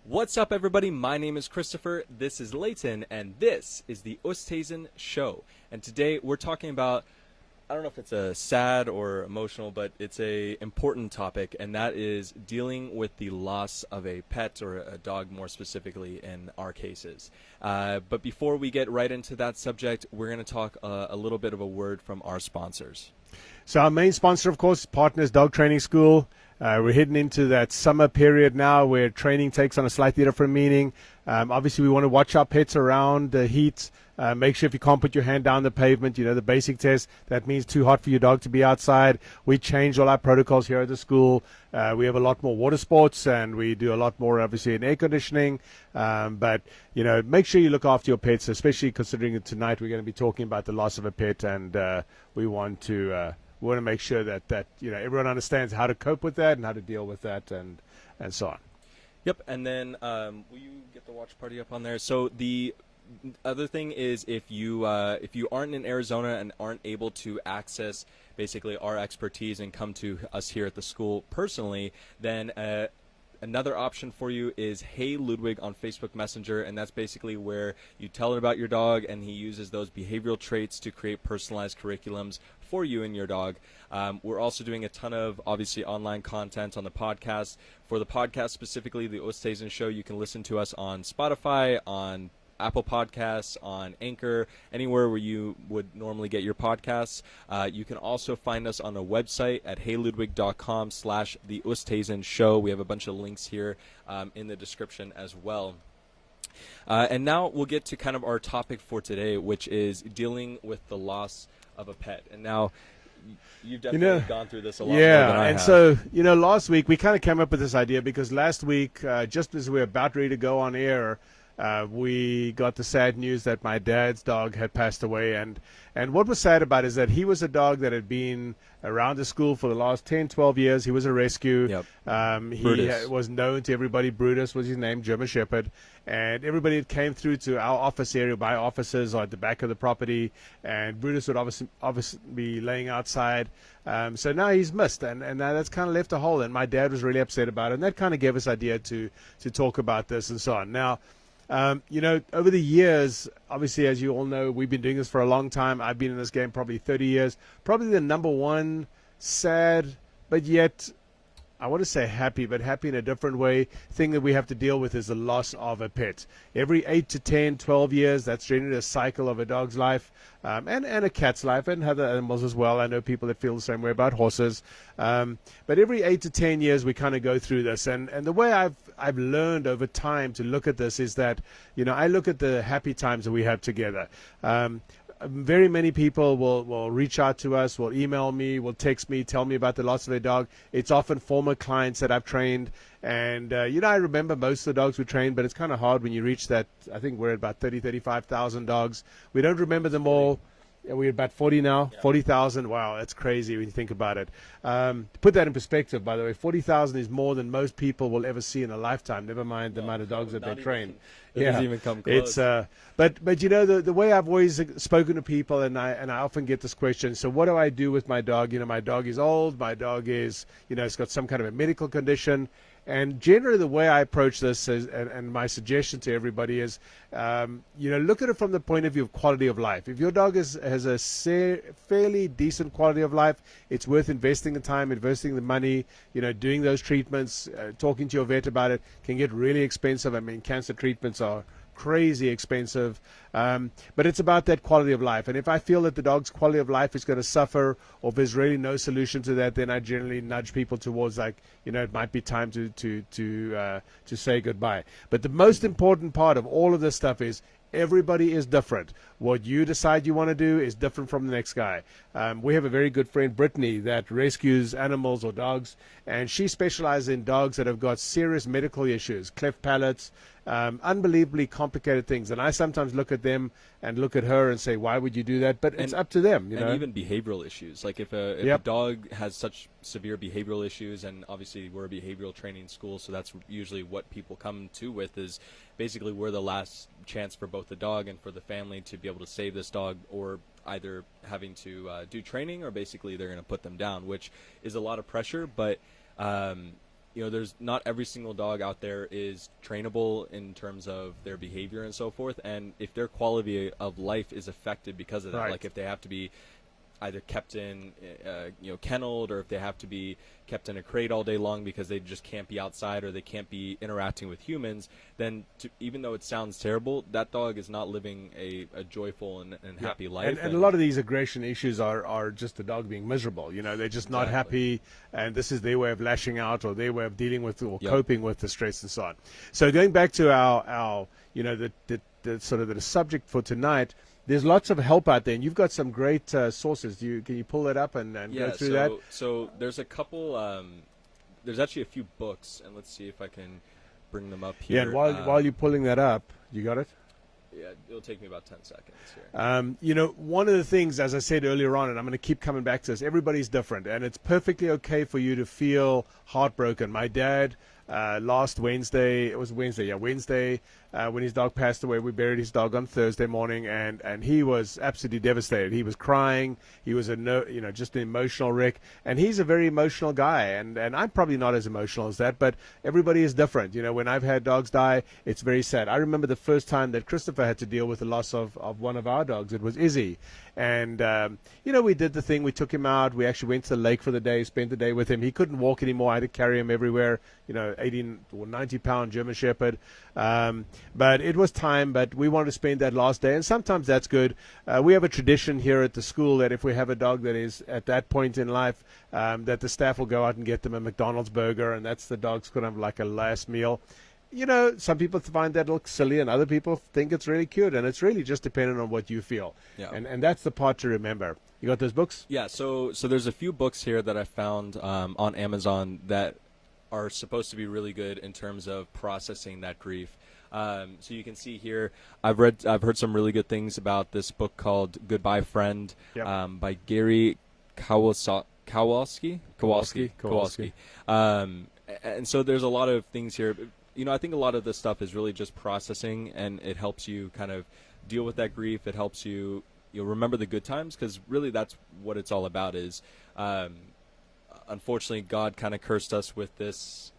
What's up, everybody? My name is Christopher. This is Leighton, and this is the Oosthuisen Show. And today we're talking about, I don't know if it's a sad or emotional, but it's a important topic, and that is dealing with the loss of a pet or a dog, more specifically in our cases. But before we get right into that subject, we're going to talk a little bit of a word from our sponsors. So our main sponsor, of course, Partners Dog Training School. We're heading into that summer period now where training takes on a slightly different meaning. Obviously, we want to watch our pets around the heat. Make sure if you can't put your hand down the pavement, you know, the basic test, that means too hot for your dog to be outside. We changed all our protocols here at the school. We have a lot more water sports, and we do a lot more, obviously, in air conditioning. But, you know, make sure you look after your pets, especially considering that tonight we're going to be talking about the loss of a pet, and we want to make sure that you know, everyone understands how to cope with that and how to deal with that and so on. Yep, and then will you get the watch party up on there? So the other thing is, if you aren't in Arizona and aren't able to access basically our expertise and come to us here at the school personally, then another option for you is HeyLudwig on Facebook Messenger, and that's basically where you tell him about your dog, and he uses those behavioral traits to create personalized curriculums for you and your dog. We're also doing a ton of, obviously, online content on the podcast. For the podcast specifically, the Oosthuisen Show, you can listen to us on Spotify, on Apple Podcasts, on Anchor, anywhere where you would normally get your podcasts. You can also find us on a website at heyludwig.com/the Oosthuisen Show. We have a bunch of links here in the description as well. And now we'll get to kind of our topic for today, which is dealing with the loss of a pet. And now you've definitely gone through this a lot more than I have. So, you know, last week we kind of came up with this idea because last week, just as we were about ready to go on air, we got the sad news that my dad's dog had passed away. And what was sad about it is that he was a dog that had been around the school for the last 10, 12 years. He was a rescue. Yep. He was known to everybody. Brutus was his name, German Shepherd. And everybody that came through to our office area by offices or at the back of the property. And Brutus would obviously be laying outside. So now he's missed. And now that's kind of left a hole. And my dad was really upset about it. And that kind of gave us idea to talk about this and so on. Now, you know, over the years, obviously, as you all know, we've been doing this for a long time. I've been in this game probably 30 years. Probably the number one sad, but yet, I want to say happy, but happy in a different way, thing that we have to deal with is the loss of a pet. Every 8 to 10, 12 years, that's generally a cycle of a dog's life, and a cat's life, and other animals as well. I know people that feel the same way about horses. But every 8 to 10 years, we kind of go through this. And the way I've learned over time to look at this is that, you know, I look at the happy times that we have together. Very many people will reach out to us, will email me, will text me, tell me about the loss of their dog. It's often former clients that I've trained. And, you know, I remember most of the dogs we trained, but it's kind of hard when you reach that. I think we're at about 35,000 dogs. We don't remember them all. We're about 40 now, yeah. 40,000. Wow, that's crazy when you think about it. To put that in perspective, by the way, 40,000 is more than most people will ever see in a lifetime, never mind the amount of dogs that they train. It doesn't even come close. It's, but you know, the way I've always spoken to people, and I often get this question, so what do I do with my dog? You know, my dog is old, my dog is, you know, it's got some kind of a medical condition. And generally the way I approach this is, and my suggestion to everybody is, you know, look at it from the point of view of quality of life. If your dog has a fairly decent quality of life, it's worth investing the time, investing the money, you know, doing those treatments, talking to your vet about it. Can get really expensive. I mean, cancer treatments are crazy expensive, but it's about that quality of life. And if I feel that the dog's quality of life is going to suffer, or if there's really no solution to that, then I generally nudge people towards, like, you know, it might be time to say goodbye. But the most important part of all of this stuff is everybody is different. What you decide you want to do is different from the next guy. We have a very good friend, Brittany, that rescues animals or dogs, and she specializes in dogs that have got serious medical issues, cleft palates, unbelievably complicated things. And I sometimes look at them and look at her and say, why would you do that? But it's up to them, you know. And even behavioral issues. Like if a dog has such severe behavioral issues, and obviously we're a behavioral training school, so that's usually what people come to with, is basically we're the last chance for both the dog and for the family to be able to save this dog, or either having to do training, or basically they're going to put them down, which is a lot of pressure. But there's not every single dog out there is trainable in terms of their behavior and so forth. And if their quality of life is affected because of that, Right. like if they have to be either kept in, kenneled, or if they have to be kept in a crate all day long because they just can't be outside or they can't be interacting with humans, then even though it sounds terrible, that dog is not living a joyful and happy life. And a lot of these aggression issues are just the dog being miserable. They're just not Exactly. happy, and this is their way of lashing out or their way of dealing with or Yep. coping with the stress and so on. So going back to our the sort of the subject for tonight, there's lots of help out there, and you've got some great sources. Can you pull that up and go through that? So there's a couple. There's actually a few books, and let's see if I can bring them up here. Yeah, and while you're pulling that up, you got it? Yeah, it'll take me about 10 seconds here. One of the things, as I said earlier on, and I'm going to keep coming back to this, everybody's different, and it's perfectly okay for you to feel heartbroken. My dad, last Wednesday, Wednesday, when his dog passed away, we buried his dog on Thursday morning, and he was absolutely devastated. He was crying. He was just an emotional wreck, and he's a very emotional guy, and I'm probably not as emotional as that, but everybody is different. When I've had dogs die, it's very sad. I remember the first time that Christopher had to deal with the loss of one of our dogs. It was Izzy, and we did the thing. We took him out. We actually went to the lake for the day, spent the day with him. He couldn't walk anymore. I had to carry him everywhere. 18 or 90-pound German Shepherd. But it was time, but we wanted to spend that last day, and sometimes that's good. We have a tradition here at the school that if we have a dog that is at that point in life, that the staff will go out and get them a McDonald's burger, and that's the dog's kind of like a last meal. Some people find that look silly, and other people think it's really cute, and it's really just dependent on what you feel. Yeah. And that's the part to remember. You got those books? Yeah, so there's a few books here that I found on Amazon that are supposed to be really good in terms of processing that grief. So you can see here, I've heard some really good things about this book called Goodbye Friend. Yep. By Gary Kowalski. And so there's a lot of things here. I think a lot of this stuff is really just processing, and it helps you kind of deal with that grief. It helps you remember the good times, because really that's what it's all about. Is unfortunately, God kind of cursed us with this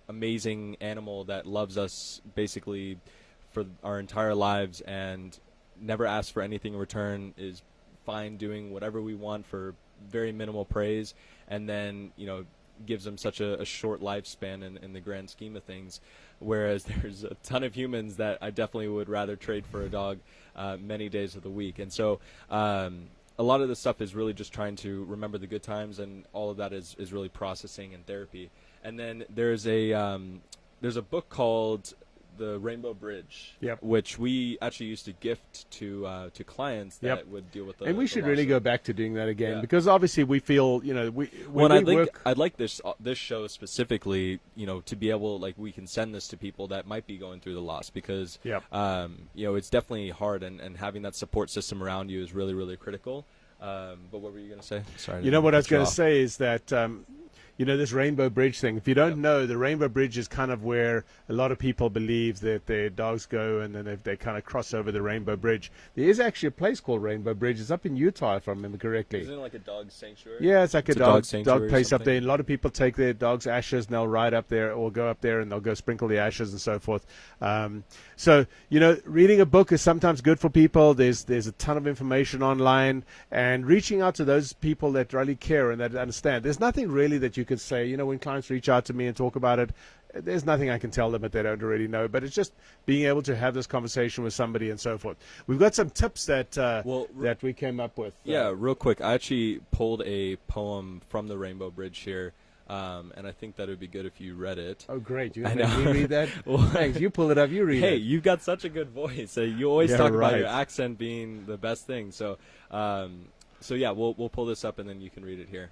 amazing animal that loves us basically for our entire lives and never asks for anything in return, is fine doing whatever we want for very minimal praise, and then gives them such a short lifespan in the grand scheme of things, whereas there's a ton of humans that I definitely would rather trade for a dog many days of the week. And so a lot of this stuff is really just trying to remember the good times, and all of that is really processing and therapy. And then there's a book called The Rainbow Bridge, Yep. which we actually used to gift to clients that Yep. would deal with And we should really go back to doing that again, Yeah. because obviously we feel, I'd like this show specifically, to be able, like, we can send this to people that might be going through the loss, because Yep. It's definitely hard, and having that support system around you is really, really critical. But what were you going to say? Sorry. What I was going to off. say is that, this Rainbow Bridge thing, if you don't Yep. know, the Rainbow Bridge is kind of where a lot of people believe that their dogs go, and then they kind of cross over the Rainbow Bridge. There is actually a place called Rainbow Bridge. It's up in Utah, if I remember correctly. Isn't it like a dog sanctuary? Yeah, it's like It's a a dog dog sanctuary or place up something? there. And a lot of people take their dog's ashes and they'll ride up there or go up there and they'll go sprinkle the ashes and so forth. So, reading a book is sometimes good for people. There's a ton of information online, and reaching out to those people that really care and that understand. There's nothing really that you can say, when clients reach out to me and talk about it, there's nothing I can tell them that they don't already know, but it's just being able to have this conversation with somebody and so forth. We've got some tips that that we came up with. Yeah, real quick. I actually pulled a poem from the Rainbow Bridge here, and I think that it would be good if you read it. Oh, great. I You know. read that? Well, Thanks. You pull it up. You read Hey, it. you've got such a good voice. You always Yeah, talk about right. your accent being the best thing. So yeah, we'll pull this up, and then you can read it here.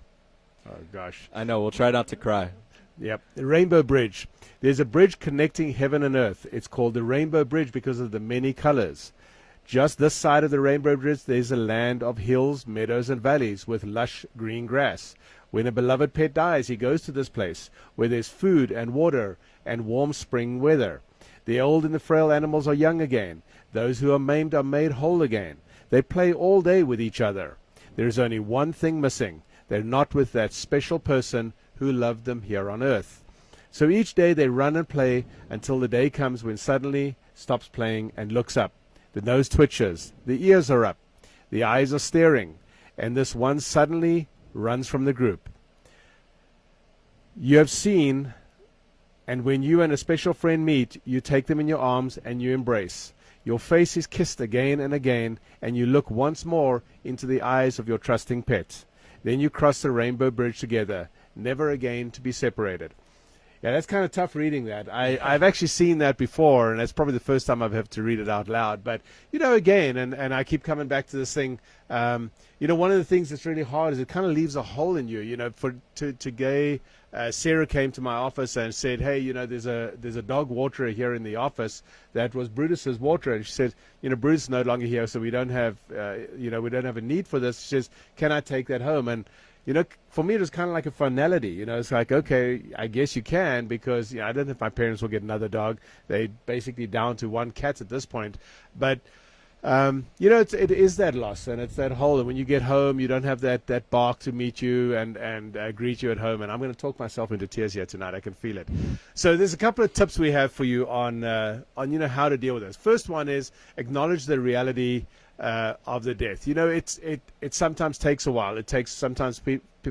Oh, gosh. I know. We'll try not to cry. Yep. The Rainbow Bridge. There's a bridge connecting heaven and earth. It's called the Rainbow Bridge because of the many colors. Just this side of the Rainbow Bridge, there's a land of hills, meadows, and valleys with lush green grass. When a beloved pet dies, he goes to this place where there's food and water and warm spring weather. The old and the frail animals are young again. Those who are maimed are made whole again. They play all day with each other. There is only one thing missing. They're not with that special person who loved them here on earth. So each day they run and play until the day comes when suddenly stops playing and looks up. The nose twitches, the ears are up, the eyes are staring, and this one suddenly runs from the group. You have seen, and when you and a special friend meet, you take them in your arms and you embrace. Your face is kissed again and again, and you look once more into the eyes of your trusting pet. Then you cross the rainbow bridge together, never again to be separated. Yeah, that's kind of tough reading that. I've actually seen that before, and that's probably the first time I've had to read it out loud. But, again, and I keep coming back to this thing, one of the things that's really hard is it kind of leaves a hole in you. Sarah came to my office and said, hey, there's a dog waterer here in the office that was Brutus's waterer. And she said, Brutus is no longer here, so we don't have a need for this. She says, can I take that home? And for me, it was kind of like a finality. It's like, okay, I guess you can, because I don't know if my parents will get another dog. They're basically down to one cat at this point. But, it is that loss, and it's that hole. And when you get home, you don't have that bark to meet you and greet you at home. And I'm going to talk myself into tears here tonight. I can feel it. So there's a couple of tips we have for you on how to deal with this. First one is acknowledge the reality of the death. It sometimes takes a while. It takes sometimes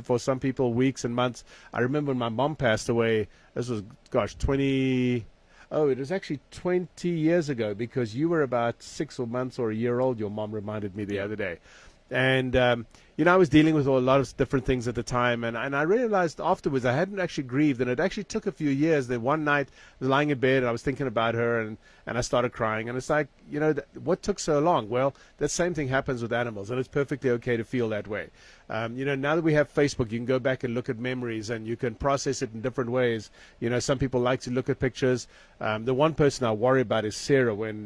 for some people weeks and months. I remember when my mom passed away. This was it was actually 20 years ago, because you were about 6 months or a year old. Your mom reminded me the other day. And, I was dealing with a lot of different things at the time, and I realized afterwards I hadn't actually grieved, and it actually took a few years. Then one night I was lying in bed, and I was thinking about her, and I started crying. And it's like, what took so long? Well, that same thing happens with animals, and it's perfectly okay to feel that way. Now that we have Facebook, you can go back and look at memories, and you can process it in different ways. Some people like to look at pictures. The one person I worry about is Sarah when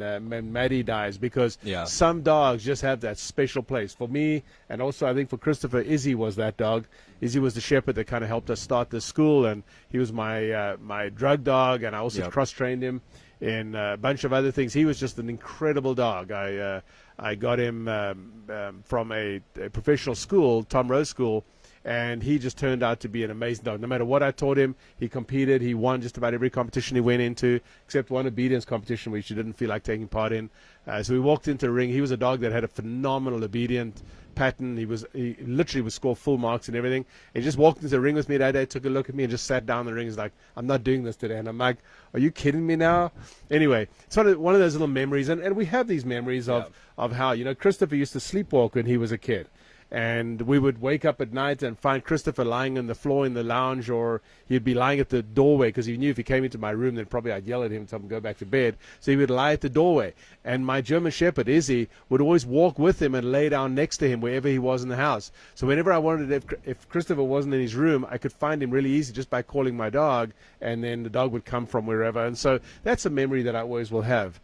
Maddie dies, because some dogs just have that special place. For me, and also I think for Christopher, Izzy was that dog. Izzy was the shepherd that kind of helped us start this school, and he was my drug dog, and I also cross-trained him in a bunch of other things. He was just an incredible dog. I got him from a professional school, Tom Rose School, and he just turned out to be an amazing dog. No matter what I taught him, he competed. He won just about every competition he went into, except one obedience competition which he didn't feel like taking part in. So we walked into the ring. He was a dog that had a phenomenal obedient pattern. He literally would score full marks and everything. He just walked into the ring with me that day, took a look at me, and just sat down in the ring. He's like, I'm not doing this today. And I'm like, are you kidding me now? Anyway, it's one of those little memories. And we have these memories of how, Christopher used to sleepwalk when he was a kid. And we would wake up at night and find Christopher lying on the floor in the lounge, or he'd be lying at the doorway, because he knew if he came into my room, then probably I'd yell at him and tell him to go back to bed. So he would lie at the doorway. And my German Shepherd, Izzy, would always walk with him and lay down next to him wherever he was in the house. So whenever I wanted, if Christopher wasn't in his room, I could find him really easy just by calling my dog, and then the dog would come from wherever. And so that's a memory that I always will have.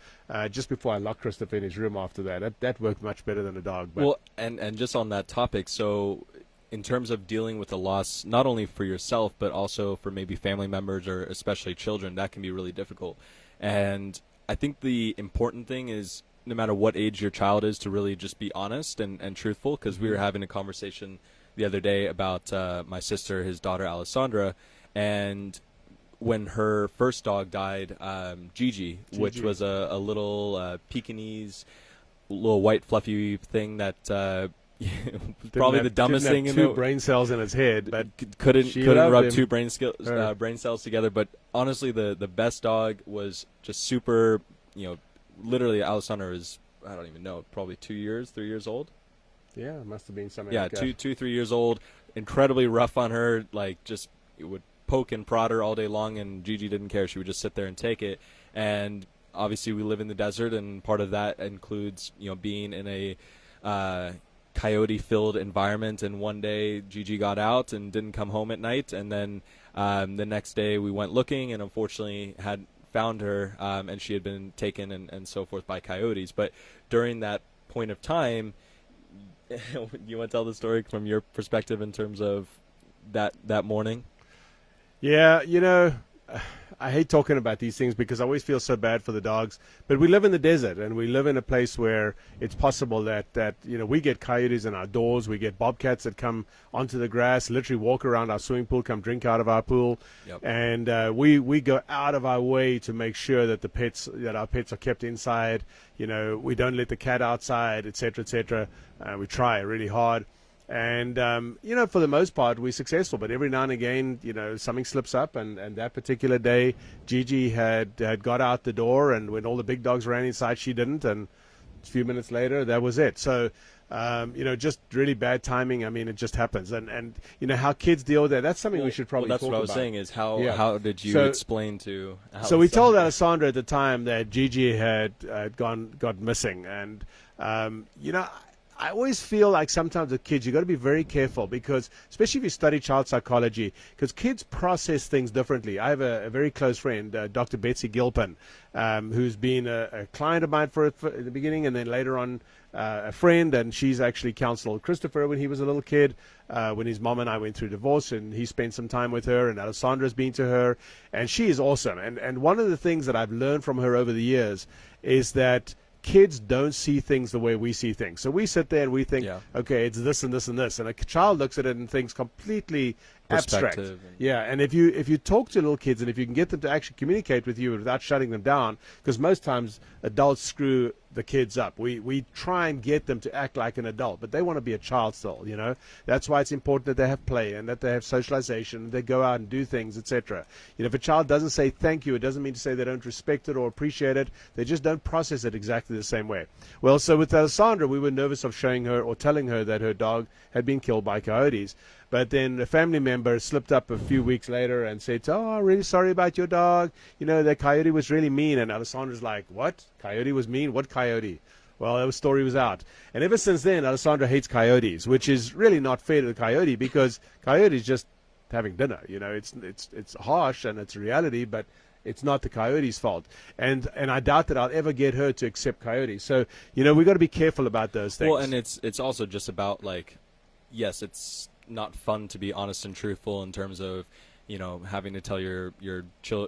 Just before I locked Christopher in his room after that worked much better than a dog. But. Well, and just on that topic, so in terms of dealing with the loss, not only for yourself, but also for maybe family members or especially children, that can be really difficult. And I think the important thing is, no matter what age your child is, to really just be honest and truthful, because we were having a conversation the other day about my sister, his daughter, Alessandra, and when her first dog died, Gigi, which was a little Pekingese, little white fluffy thing that probably the dumbest thing in the two brain cells in its head, but couldn't rub two brain cells together. But honestly, the best dog was just super. Literally, Alessandra is, I don't even know, probably 3 years old. Yeah, it must have been something. Yeah, like 3 years old. Incredibly rough on her. Like, just it would poke and prod her all day long, and Gigi didn't care. She would just sit there and take it. And obviously we live in the desert, and part of that includes being in a coyote filled environment. And one day Gigi got out and didn't come home at night, and then the next day we went looking and unfortunately had found her, and she had been taken and so forth by coyotes. But during that point of time, you want to tell the story from your perspective in terms of that morning? Yeah, I hate talking about these things because I always feel so bad for the dogs. But we live in the desert, and we live in a place where it's possible that we get coyotes in our doors, we get bobcats that come onto the grass, literally walk around our swimming pool, come drink out of our pool, and we go out of our way to make sure that our pets are kept inside. We don't let the cat outside, etc., etc. We try really hard. And, for the most part, we're successful. But every now and again, something slips up. And that particular day, Gigi had got out the door. And when all the big dogs ran inside, she didn't. And a few minutes later, that was it. So, just really bad timing. I mean, it just happens. And how kids deal with that, that's something we should probably talk about. That's what I was saying is how did you explain to So we told Alessandra at the time that Gigi had got missing. And, I always feel like sometimes with kids, you've got to be very careful because, especially if you study child psychology, because kids process things differently. I have a very close friend, Dr. Betsy Gilpin, who's been a client of mine for in the beginning and then later on a friend, and she's actually counseled Christopher when he was a little kid, when his mom and I went through divorce, and he spent some time with her, and Alessandra's been to her, and she is awesome. And one of the things that I've learned from her over the years is that kids don't see things the way we see things. So we sit there and we think, okay, it's this and this and this. And a child looks at it and thinks completely abstract. And if you talk to little kids and if you can get them to actually communicate with you without shutting them down, because most times adults screw the kids up. We try and get them to act like an adult, but they want to be a child still, That's why it's important that they have play and that they have socialization, they go out and do things, etc. If a child doesn't say thank you, it doesn't mean to say they don't respect it or appreciate it. They just don't process it exactly the same way. Well, so with Alessandra, we were nervous of showing her or telling her that her dog had been killed by coyotes. But then a family member slipped up a few weeks later and said, "Oh, really sorry about your dog. That coyote was really mean." And Alessandra's like, "What? Coyote was mean? What coyote?" Well, the story was out. And ever since then, Alessandra hates coyotes, which is really not fair to the coyote because coyote is just having dinner. It's harsh and it's reality, but it's not the coyote's fault. And I doubt that I'll ever get her to accept coyotes. So, we've got to be careful about those things. Well, and it's also just about, yes, it's not fun to be honest and truthful in terms of having to tell your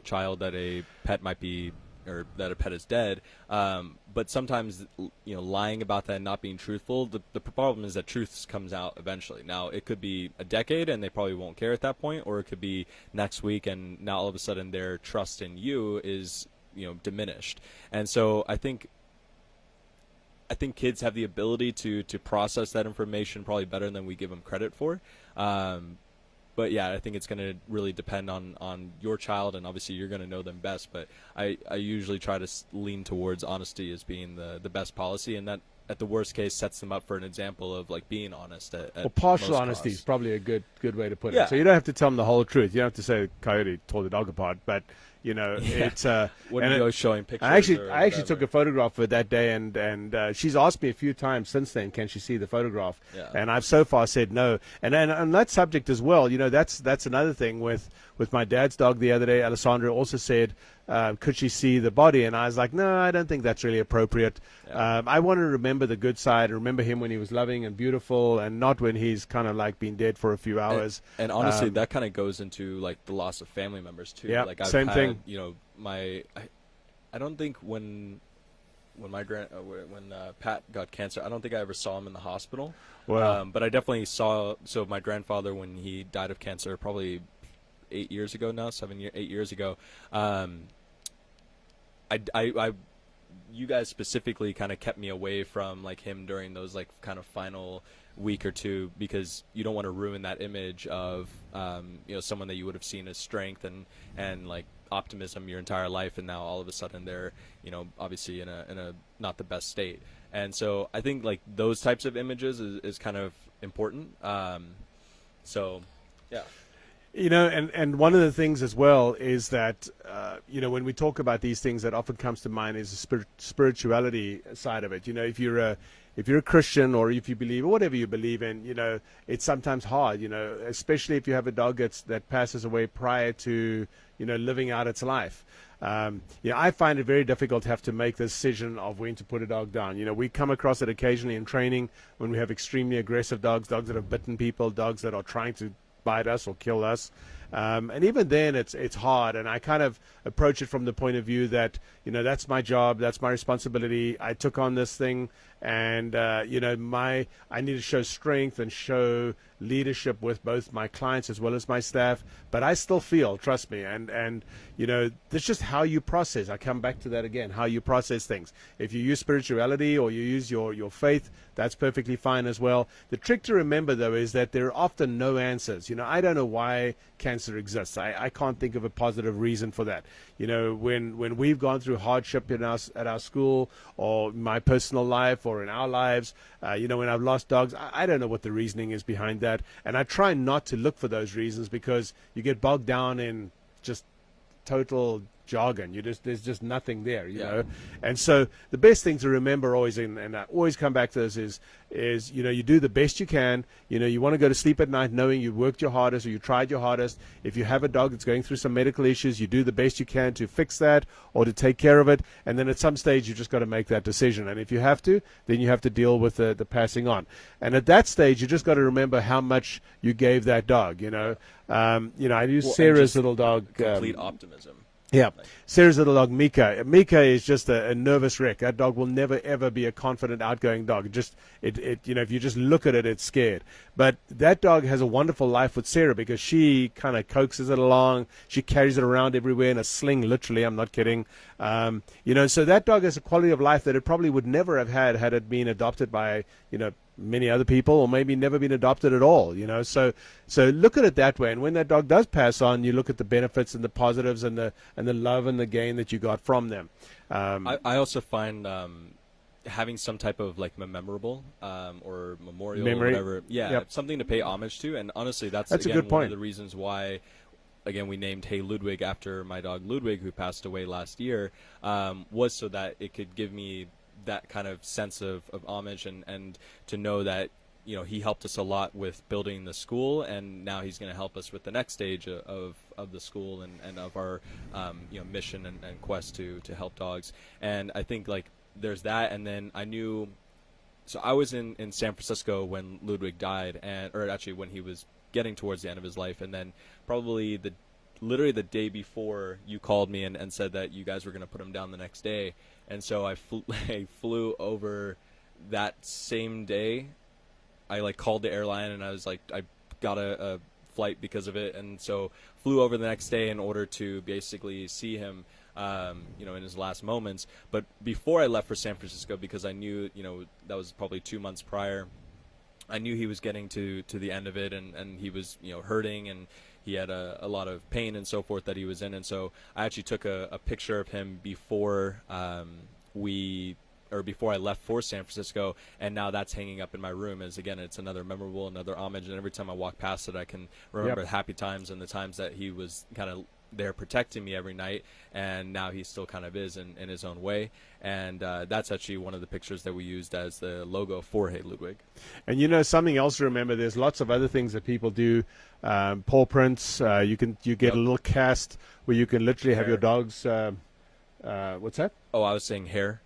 child that a pet might be or that a pet is dead, but sometimes lying about that and not being truthful, the problem is that truth comes out eventually. Now it could be a decade and they probably won't care at that point, or it could be next week and now all of a sudden their trust in you is diminished. And so I think kids have the ability to process that information probably better than we give them credit for. But yeah, I think it's going to really depend on your child, and obviously you're going to know them best. But I usually try to lean towards honesty as being the best policy, and that at the worst case sets them up for an example of being honest. Well, partial honesty is probably a good way to put it. So you don't have to tell them the whole truth. You don't have to say coyote tore the dog apart, but it's when you go showing pictures. I actually took a photograph of it that day, and she's asked me a few times since then, can she see the photograph? And I've so far said no. And on that subject as well, that's another thing with my dad's dog the other day. Alessandra also said, could she see the body? And I was like, no, I don't think that's really appropriate. I want to remember the good side, remember him when he was loving and beautiful, and not when he's kind of been dead for a few hours. And honestly, that kind of goes into the loss of family members too. I've same thing. I don't think when Pat got cancer, I don't think I ever saw him in the hospital. Wow. But I definitely saw. So my grandfather, when he died of cancer, probably 8 years ago now, 8 years ago. You guys specifically kind of kept me away from him during those kind of final week or two, because you don't want to ruin that image of someone that you would have seen as strength and optimism your entire life, and now all of a sudden they're obviously in a not the best state. And so I think those types of images is kind of important. So yeah. And one of the things as well is that, when we talk about these things, that often comes to mind is the spirituality side of it. If you're a Christian, or if you believe, or whatever you believe in, it's sometimes hard, especially if you have a dog that passes away prior to, living out its life. I find it very difficult to have to make the decision of when to put a dog down. We come across it occasionally in training when we have extremely aggressive dogs that have bitten people, dogs that are trying to bite us or kill us. And even then, it's hard. And I kind of approach it from the point of view that, that's my job, that's my responsibility. I took on this thing, and I need to show strength and show leadership with both my clients as well as my staff. But I still feel, trust me, and that's just how you process. I come back to that again, how you process things. If you use spirituality or you use your faith, that's perfectly fine as well. The trick to remember, though, is that there are often no answers. I don't know why cancer exists. I can't think of a positive reason for that. When we've gone through hardship at our school, or my personal life, or in our lives, when I've lost dogs, I don't know what the reasoning is behind that. And I try not to look for those reasons, because you get bogged down in just total jargon. There's just nothing there, you know. And so the best thing to remember always, and I always come back to this, is you do the best you can. You want to go to sleep at night knowing you worked your hardest, or you tried your hardest. If you have a dog that's going through some medical issues, you do the best you can to fix that or to take care of it. And then at some stage, you just got to make that decision. And if you have to, then you have to deal with the passing on. And at that stage, you just got to remember how much you gave that dog. I use Sarah's little dog. Complete optimism. Yeah, Sarah's little dog, Mika. Mika is just a nervous wreck. That dog will never, ever be a confident, outgoing dog. If you just look at it, it's scared. But that dog has a wonderful life with Sarah, because she kind of coaxes it along. She carries it around everywhere in a sling, literally. I'm not kidding. So that dog has a quality of life that it probably would never have had it been adopted by, many other people, or maybe never been adopted at all. So look at it that way. And when that dog does pass on, you look at the benefits and the positives and the love and the gain that you got from them. I also find having some type of memorable or memorial Memory. or whatever, something to pay homage to. And honestly, that's a again good one point. of the reasons why, again, we named HeyLudwig after my dog Ludwig, who passed away last year, was so that it could give me that kind of sense of homage, and to know that he helped us a lot with building the school, and now he's going to help us with the next stage of the school and of our mission and quest to help dogs. And I think there's that. And then I was in San Francisco when Ludwig died, or actually when he was getting towards the end of his life, and then probably literally the day before you called me and said that you guys were going to put him down the next day. And so I flew over that same day. I called the airline, and I was I got a flight because of it. And so flew over the next day in order to basically see him, in his last moments. But before I left for San Francisco, because I knew, that was probably 2 months prior, I knew he was getting to the end of it, and he was, hurting, and he had a lot of pain and so forth that he was in. And so I actually took a picture of him before before I left for San Francisco, and now that's hanging up in my room as, again, it's another memorable, another homage. And every time I walk past it, I can remember the happy times and the times that he was kind of there protecting me every night, and now he still kind of is in his own way. And that's actually one of the pictures that we used as the logo for HeyLudwig. And something else to remember, there's lots of other things that people do. Paw prints, you get a little cast where you can literally have your dogs what's that? Oh, I was saying hair,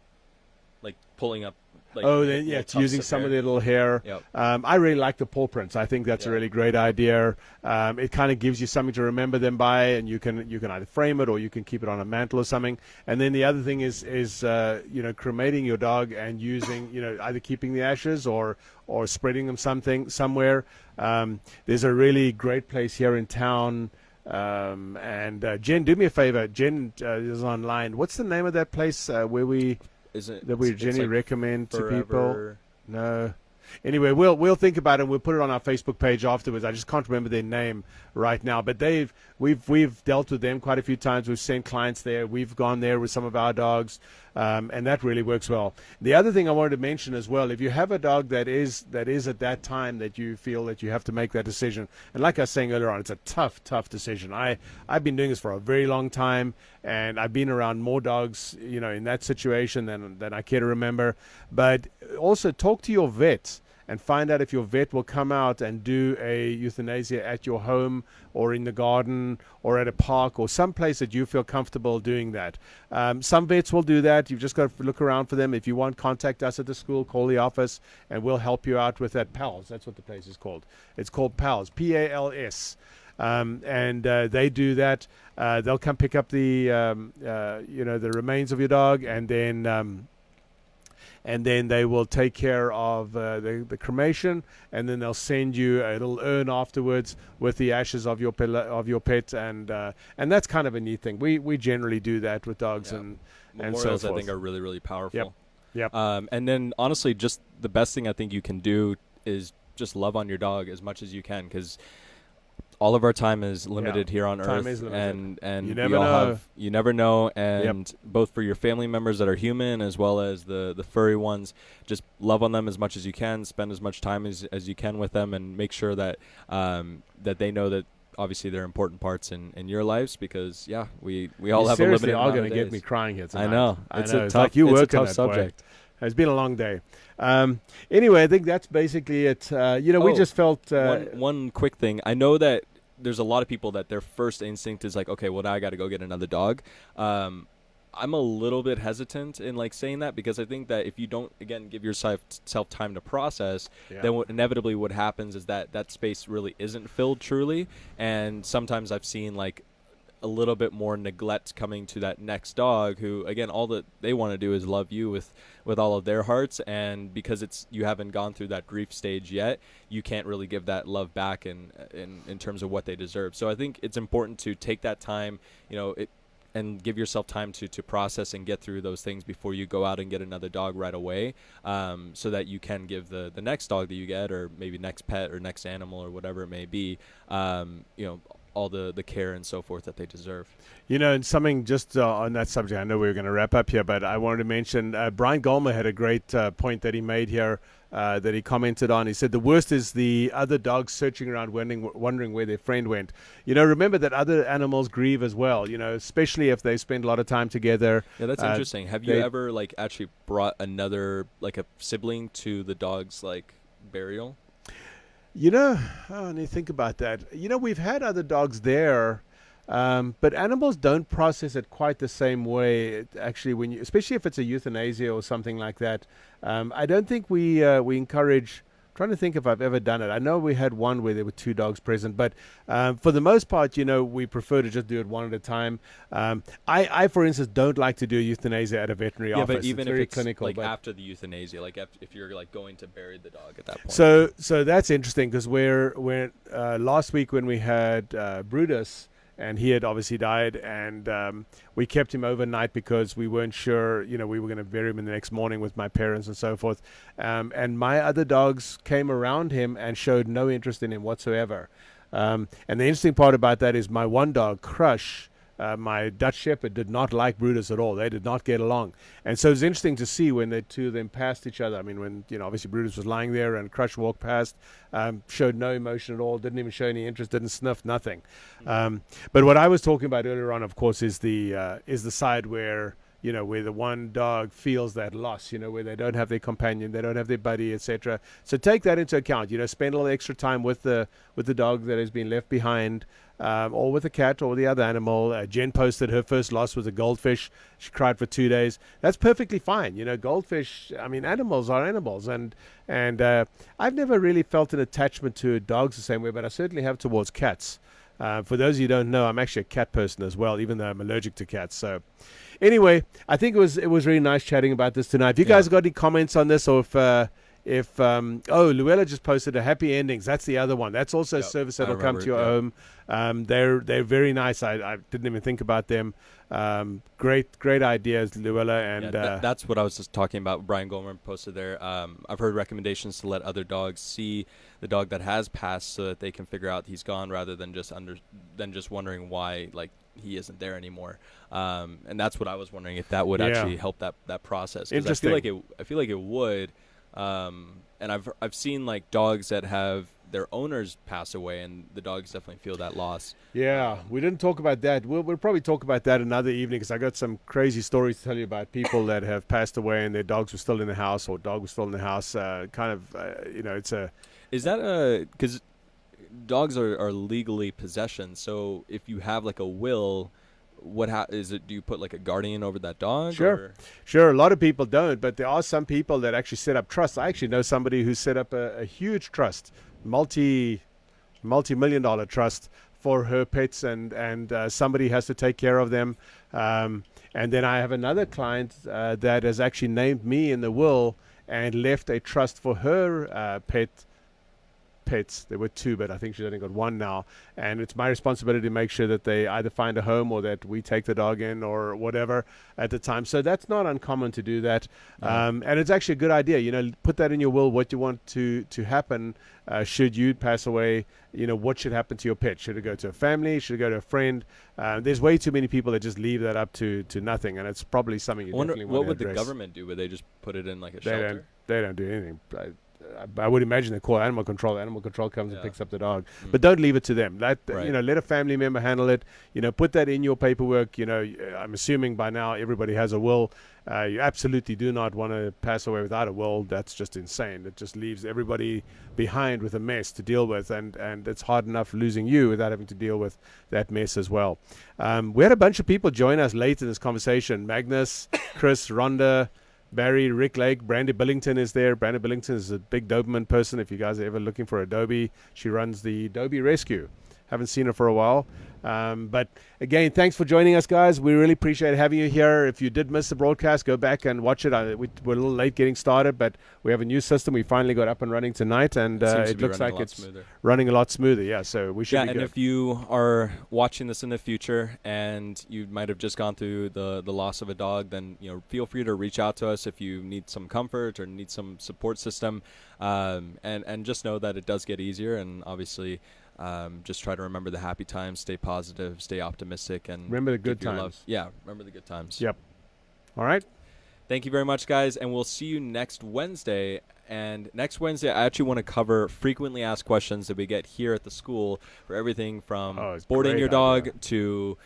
pulling up. It's using some of their little hair. Yep. I really like the paw prints. I think that's a really great idea. It kind of gives you something to remember them by, and you can either frame it or you can keep it on a mantle or something. And then the other thing is cremating your dog and using either keeping the ashes or spreading them somewhere. There's a really great place here in town. And Jen, do me a favor. Jen is online. What's the name of that place where we? Jenny recommend to people? No. Anyway, we'll think about it. We'll put it on our Facebook page afterwards. I just can't remember their name right now. But we've dealt with them quite a few times. We've sent clients there. We've gone there with some of our dogs, and that really works well. The other thing I wanted to mention as well, if you have a dog that is at that time that you feel that you have to make that decision, and like I was saying earlier on, it's a tough decision. I've been doing this for a very long time, and I've been around more dogs, in that situation than I care to remember. But also talk to your vet and find out if your vet will come out and do a euthanasia at your home or in the garden or at a park or some place that you feel comfortable doing that. Some vets will do that. You've just got to look around for them. If you want, contact us at the school, call the office, and we'll help you out with that. PALS, that's what the place is called. It's called PALS, PALS. and they do that. They'll come pick up the the remains of your dog, and then they will take care of the cremation, and then they'll send you a little urn afterwards with the ashes of your pet, and that's kind of a neat thing. We generally do that with dogs, Yeah. and Memorials, so I forth. think, are really, really powerful. Yep. And then, honestly, just the best thing I think you can do is just love on your dog as much as you can, because all of our time is limited here on Time Earth, is limited. and You we never all know. you never know, and both for your family members that are human as well as the furry ones, just love on them as much as you can, spend as much time as you can with them, and make sure that that they know that obviously they're important parts in your lives, because we all have a seriously limited are amount going of to get days. me crying here tonight. I know. It's It's like you work a on tough it, boy. subject. It's been a long day. Anyway, I think that's basically it. We just felt one quick thing. I know that there's a lot of people that their first instinct is like, okay, well, now I got to go get another dog. I'm a little bit hesitant in like saying that, because I think that if you don't, again, give yourself time to process, then what inevitably what happens is that space really isn't filled truly. And sometimes I've seen like a little bit more neglect coming to that next dog, who, again, all that they want to do is love you with all of their hearts, and because you haven't gone through that grief stage yet, you can't really give that love back in terms of what they deserve. So I think it's important to take that time, and give yourself time to process and get through those things before you go out and get another dog right away, so that you can give the next dog that you get, or maybe next pet or next animal or whatever it may be, all the care and so forth that they deserve. And something just on that subject, I know we were going to wrap up here, but I wanted to mention Brian Golmer had a great point that he made here that he commented on. He said the worst is the other dogs searching around wondering where their friend went. Remember that other animals grieve as well, especially if they spend a lot of time together. Yeah, that's interesting. Have you ever actually brought another, a sibling to the dog's burial? I need to think about that. We've had other dogs there, but animals don't process it quite the same way. Actually, especially if it's a euthanasia or something like that, I don't think we encourage. Trying to think if I've ever done it. I know we had one where there were two dogs present, but for the most part, we prefer to just do it one at a time. I, for instance, don't like to do euthanasia at a veterinary office. But even it's very if it's clinical, after the euthanasia, if you're going to bury the dog at that point. So that's interesting, because we're last week when we had Brutus, and he had obviously died, and we kept him overnight because we weren't sure, we were going to bury him in the next morning with my parents and so forth. And my other dogs came around him and showed no interest in him whatsoever. And the interesting part about that is my one dog, Crush, my Dutch Shepherd, did not like Brutus at all. They did not get along. And so it's interesting to see when the two of them passed each other. I mean, when, obviously Brutus was lying there and Crush walked past, showed no emotion at all, didn't even show any interest, didn't sniff, nothing. But what I was talking about earlier on, of course, is the side where, where the one dog feels that loss, where they don't have their companion, they don't have their buddy, etc. So take that into account. Spend a little extra time with the dog that has been left behind, or with a cat or the other animal. Jen posted her first loss was a goldfish. She cried for 2 days. That's perfectly fine. Goldfish, animals are animals. And I've never really felt an attachment to dogs the same way, but I certainly have towards cats. For those of you who don't know, I'm actually a cat person as well, even though I'm allergic to cats. So anyway, I think it was really nice chatting about this tonight. If you guys got any comments on this, or if Luella just posted a happy endings. That's the other one. That's also a service that will come to your home. They're very nice. I didn't even think about them. Great ideas, Luella. And that's what I was just talking about. Brian Goldman posted there. I've heard recommendations to let other dogs see the dog that has passed, so that they can figure out he's gone, rather than just wondering why he isn't there anymore. And that's what I was wondering, if that would actually help that process. Interesting. I feel like it would. And I've seen dogs that have their owners pass away, and the dogs definitely feel that loss. Yeah, we didn't talk about that. We'll probably talk about that another evening, because I got some crazy stories to tell you about people that have passed away and their dogs were still in the house, or dog was still in the house. It's a. Is that because dogs are legally possession? So if you have a will, what is it? Do you put a guardian over that dog? Sure. A lot of people don't, but there are some people that actually set up trusts. I actually know somebody who set up a huge trust, multi-million-dollar trust for her pets, and somebody has to take care of them. And then I have another client that has actually named me in the will and left a trust for her pets. There were 2, but I think she's only got 1 now. And it's my responsibility to make sure that they either find a home or that we take the dog in or whatever at the time. So that's not uncommon to do that. And it's actually a good idea. Put that in your will, what you want to happen should you pass away. What should happen to your pet? Should it go to a family? Should it go to a friend? There's way too many people that just leave that up to nothing, and it's probably something you definitely want to what would address. the government do? Would they just put it in like a shelter? They don't do anything. I would imagine they call animal control. Animal control comes and Yeah. picks up the dog, but don't leave it to them. Let Right. let a family member handle it. Put that in your paperwork. I'm assuming by now everybody has a will. You absolutely do not want to pass away without a will. That's just insane. It just leaves everybody behind with a mess to deal with, and it's hard enough losing you without having to deal with that mess as well. We had a bunch of people join us late in this conversation. Magnus, Chris, Rhonda, Barry, Rick Lake, Brandy Billington is there. Brandy Billington is a big Doberman person. If you guys are ever looking for a Dobie, she runs the Dobie Rescue. Haven't seen her for a while. But again, thanks for joining us, guys. We really appreciate having you here. If you did miss the broadcast, go back and watch it. We're a little late getting started, but we have a new system. We finally got up and running tonight, and it looks like it's running a lot smoother. Yeah, so we should be good. And if you are watching this in the future and you might have just gone through the loss of a dog, then feel free to reach out to us if you need some comfort or need some support system, and just know that it does get easier, and obviously just try to remember the happy times, stay positive, stay optimistic, and remember the good give your times. love. Yeah, remember the good times. Yep. All right. Thank you very much, guys, and we'll see you next Wednesday. And next Wednesday, I actually want to cover frequently asked questions that we get here at the school for everything from boarding your dog to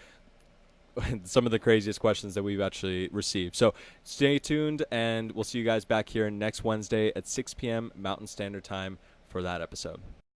some of the craziest questions that we've actually received. So stay tuned, and we'll see you guys back here next Wednesday at 6 p.m. Mountain Standard Time for that episode.